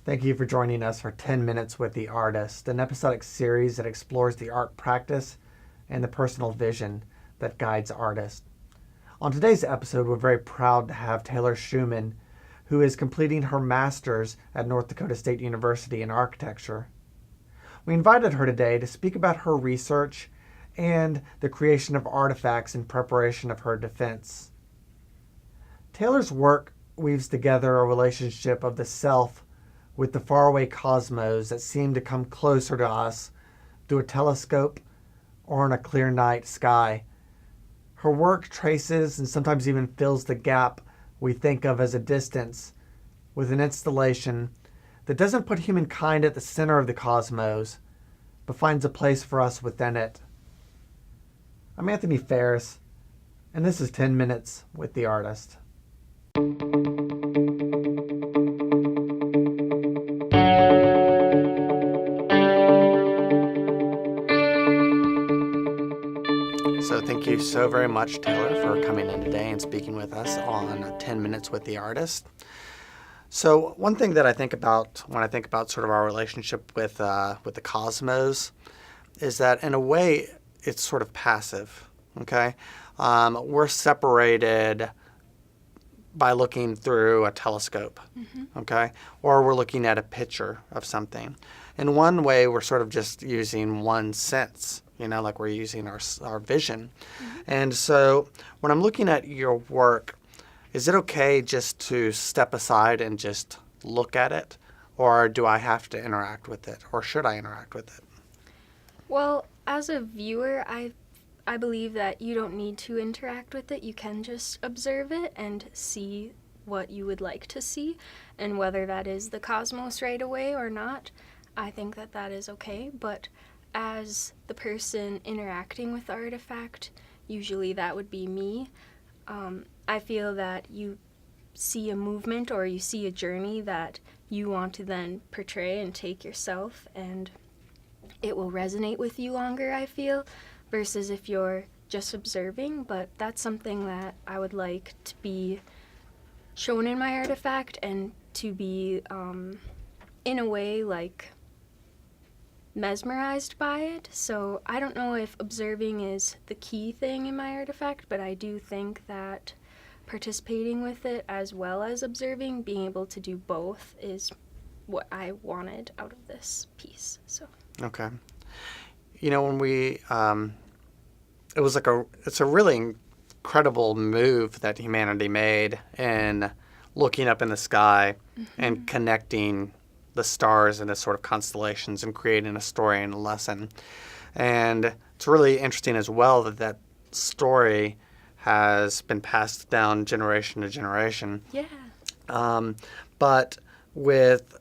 Thank you for joining us for 10 Minutes with the Artist, an episodic series that explores the art practice and the personal vision that guides artists. On today's episode, we're very proud to have Taylor Schuman, who is completing her master's at North Dakota State University in architecture. We invited her today to speak about her research and the creation of artifacts in preparation of her defense. Taylor's work weaves together a relationship of the self with the faraway cosmos that seem to come closer to us through a telescope or in a clear night sky. Her work traces and sometimes even fills the gap we think of as a distance with an installation that doesn't put humankind at the center of the cosmos, but finds a place for us within it. I'm Anthony Ferris, and this is 10 Minutes with the Artist. So thank you so very much, Taylor, for coming in today and speaking with us on 10 Minutes with the Artist. So one thing that I think about when I think about sort of our relationship with the cosmos is that in a way it's sort of passive, okay? We're separated by looking through a telescope, okay? Or we're looking at a picture of something. In one way, we're sort of just using one sense, like we're using our vision. And so when I'm looking at your work, is it okay just to step aside and just look at it? Or do I have to interact with it? Or should I interact with it? Well, as a viewer, I believe that you don't need to interact with it. You can just observe it and see what you would like to see, and whether that is the cosmos right away or not, I think that is okay. But as the person interacting with the artifact, usually that would be me, I feel that you see a movement or you see a journey that you want to then portray and take yourself, and it will resonate with you longer, I feel, versus if you're just observing. But that's something that I would like to be shown in my artifact and to be, in a way, like, mesmerized by it. So I don't know if observing is the key thing in my artifact, but I do think that participating with it as well as observing, being able to do both, is what I wanted out of this piece. So Okay. When we it's a really incredible move that humanity made in looking up in the sky and connecting the stars into sort of constellations and creating a story and a lesson. And it's really interesting as well that story has been passed down generation to generation. yeah. But with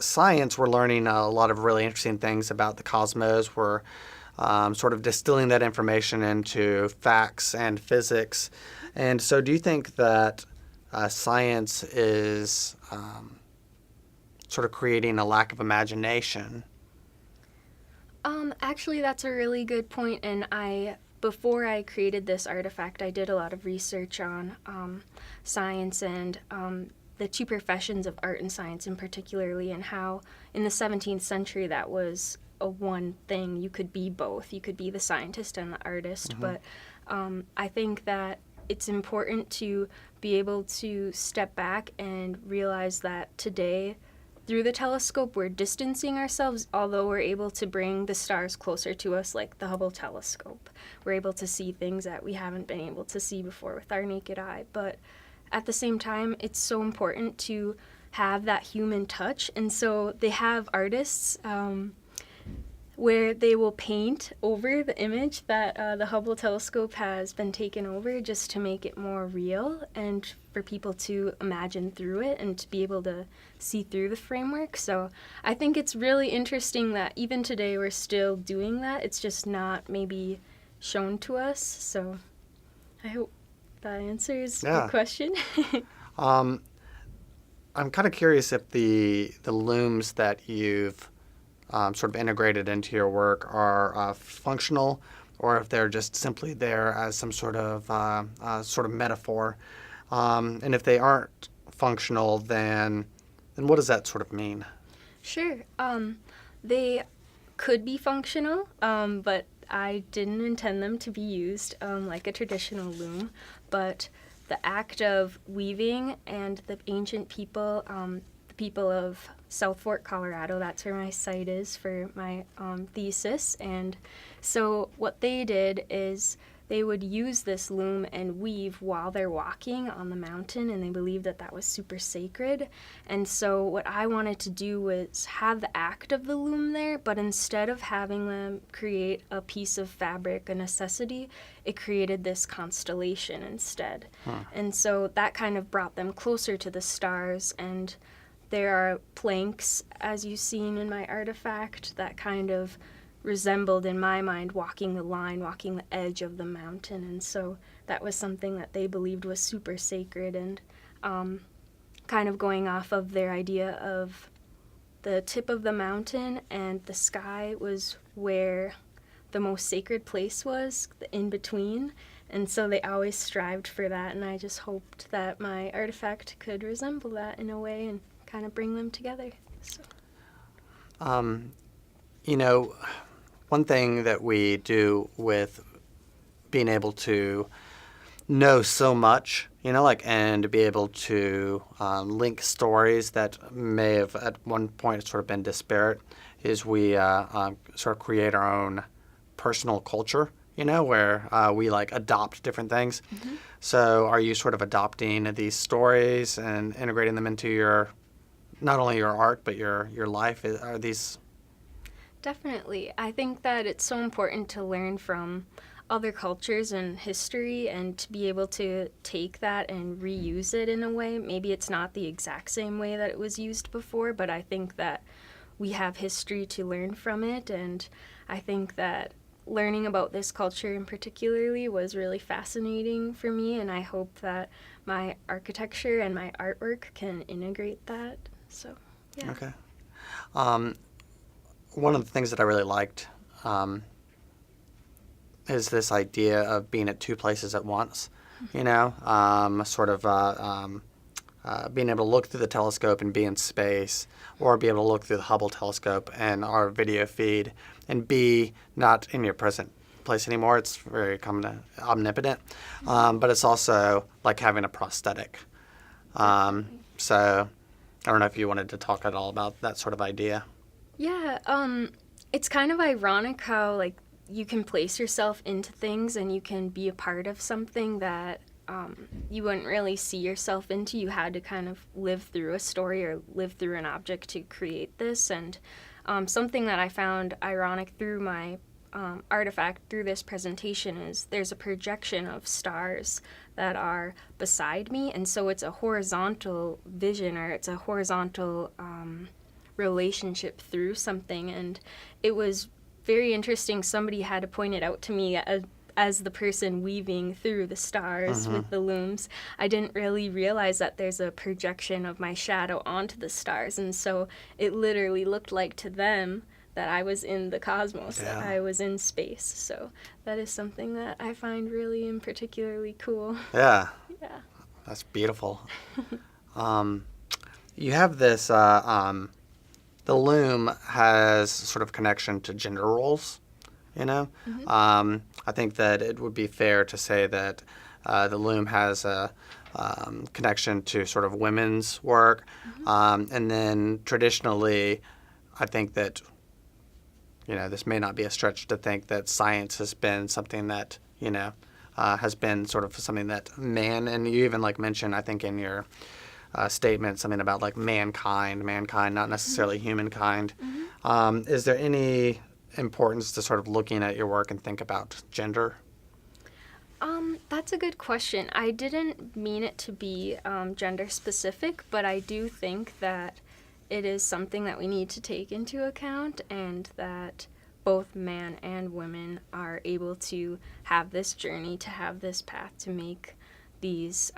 science, we're learning a lot of really interesting things about the cosmos. We're sort of distilling that information into facts and physics. And so do you think that science is sort of creating a lack of imagination? Actually, that's a really good point, and before I created this artifact, I did a lot of research on science and the two professions of art and science in particularly, and how in the 17th century that was a one thing. You could be both. You could be the scientist and the artist, but I think that it's important to be able to step back and realize that today, through the telescope, we're distancing ourselves, although we're able to bring the stars closer to us, like the Hubble telescope. We're able to see things that we haven't been able to see before with our naked eye. But at the same time, it's so important to have that human touch. And so they have artists where they will paint over the image that the Hubble telescope has been taken over, just to make it more real and for people to imagine through it and to be able to see through the framework. So I think it's really interesting that even today we're still doing that. It's just not maybe shown to us. So I hope that answers your question. I'm kind of curious if the looms that you've sort of integrated into your work are functional, or if they're just simply there as some sort of metaphor. And if they aren't functional, then And what does that sort of mean? Sure. They could be functional, but I didn't intend them to be used like a traditional loom. But the act of weaving, and the ancient people, the people of South Fork, Colorado, that's where my site is for my thesis. And so what they did is they would use this loom and weave while they're walking on the mountain, and they believed that that was super sacred. And so what I wanted to do was have the act of the loom there, but instead of having them create a piece of fabric, a necessity, it created this constellation instead. And so that kind of brought them closer to the stars. And there are planks, as you've seen in my artifact, that kind of resembled, in my mind, walking the line, walking the edge of the mountain. And so that was something that they believed was super sacred, and kind of going off of their idea of the tip of the mountain and the sky was where the most sacred place was, the in-between. And so they always strived for that, and I just hoped that my artifact could resemble that in a way and kind of bring them together. So. One thing that we do with being able to know so much, and to be able to link stories that may have at one point sort of been disparate, is we sort of create our own personal culture, where we adopt different things. Mm-hmm. So are you sort of adopting these stories and integrating them into not only your art, but your life? Are these... Definitely. I think that it's so important to learn from other cultures and history, and to be able to take that and reuse it in a way. Maybe it's not the exact same way that it was used before, but I think that we have history to learn from it. And I think that learning about this culture in particularly was really fascinating for me, and I hope that my architecture and my artwork can integrate that. So, yeah. Okay. One of the things that I really liked is this idea of being at two places at once, being able to look through the telescope and be in space, or be able to look through the Hubble telescope and our video feed and be not in your present place anymore. It's very omnipotent, but it's also like having a prosthetic. So I don't know if you wanted to talk at all about that sort of idea. Yeah, it's kind of ironic how, you can place yourself into things and you can be a part of something that you wouldn't really see yourself into. You had to kind of live through a story or live through an object to create this. And something that I found ironic through my artifact, through this presentation, is there's a projection of stars that are beside me. And so it's a horizontal vision, or it's a horizontal relationship through something. And it was very interesting. Somebody had to point it out to me as the person weaving through the stars with the looms. I didn't really realize that there's a projection of my shadow onto the stars, and so it literally looked like to them that I was in the cosmos, that I was in space. So that is something that I find really and particularly cool. Yeah. Yeah. That's beautiful. You have this the loom has sort of connection to gender roles, I think that it would be fair to say that the loom has a connection to sort of women's work. And then traditionally, I think that, this may not be a stretch to think that science has been something that, has been sort of something that and you even mentioned, I think in your statement, something about mankind, not necessarily humankind. Is there any importance to sort of looking at your work and think about gender? That's a good question. I didn't mean it to be gender specific, but I do think that it is something that we need to take into account, and that both man and women are able to have this journey, to have this path to make these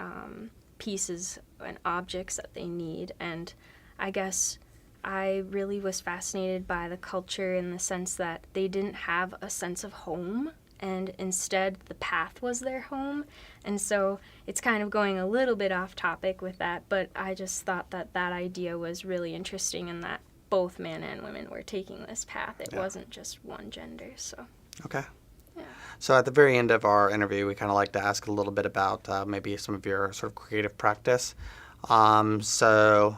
pieces and objects that they need. And I guess I really was fascinated by the culture in the sense that they didn't have a sense of home and instead the path was their home. And so it's kind of going a little bit off topic with that, but I just thought that that idea was really interesting and that both men and women were taking this path. It wasn't just one gender, so. Okay. Yeah. So at the very end of our interview, we kind of like to ask a little bit about maybe some of your sort of creative practice. When do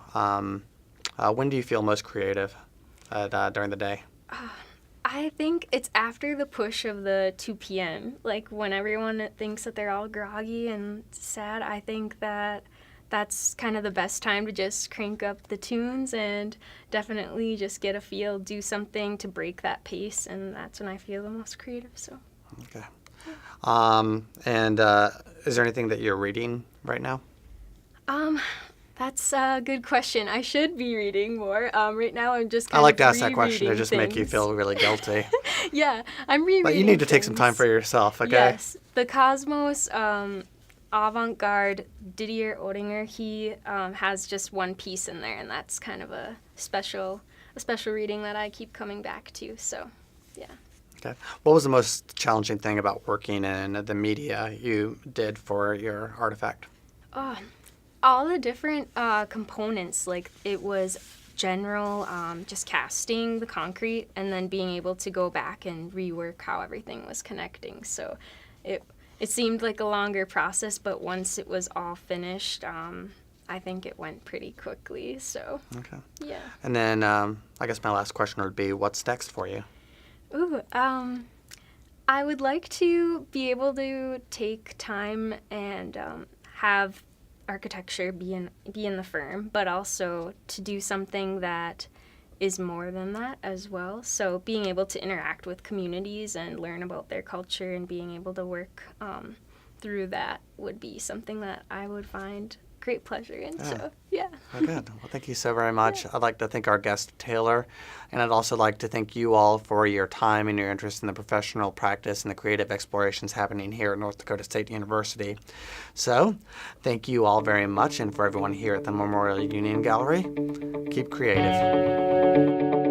you feel most creative during the day? I think it's after the push of the 2 p.m. Like when everyone thinks that they're all groggy and sad, I think that that's kind of the best time to just crank up the tunes and definitely just get a feel, do something to break that pace, and that's when I feel the most creative. So. Okay. Is there anything that you're reading right now? That's a good question. I should be reading more. Right now I'm just kind I like of to ask that question to just make you things. feel really guilty. Yeah, I'm rereading But you need to take some things. time for yourself, okay? Yes. The Cosmos avant-garde Didier Oettinger, he has just one piece in there, and that's kind of a special reading that I keep coming back to. So, yeah. Okay. What was the most challenging thing about working in the media you did for your artifact? All the different components, like it was general, just casting the concrete and then being able to go back and rework how everything was connecting. So it seemed like a longer process, but once it was all finished, I think it went pretty quickly. So, Okay. yeah. And then I guess my last question would be, what's next for you? I would like to be able to take time and have architecture be in the firm, but also to do something that is more than that as well. So being able to interact with communities and learn about their culture and being able to work through that would be something that I would find great pleasure in. Yeah. So, yeah. Well, good. Well, thank you so very much. I'd like to thank our guest, Taylor, and I'd also like to thank you all for your time and your interest in the professional practice and the creative explorations happening here at North Dakota State University. So, thank you all very much, and for everyone here at the Memorial Union Gallery, keep creative.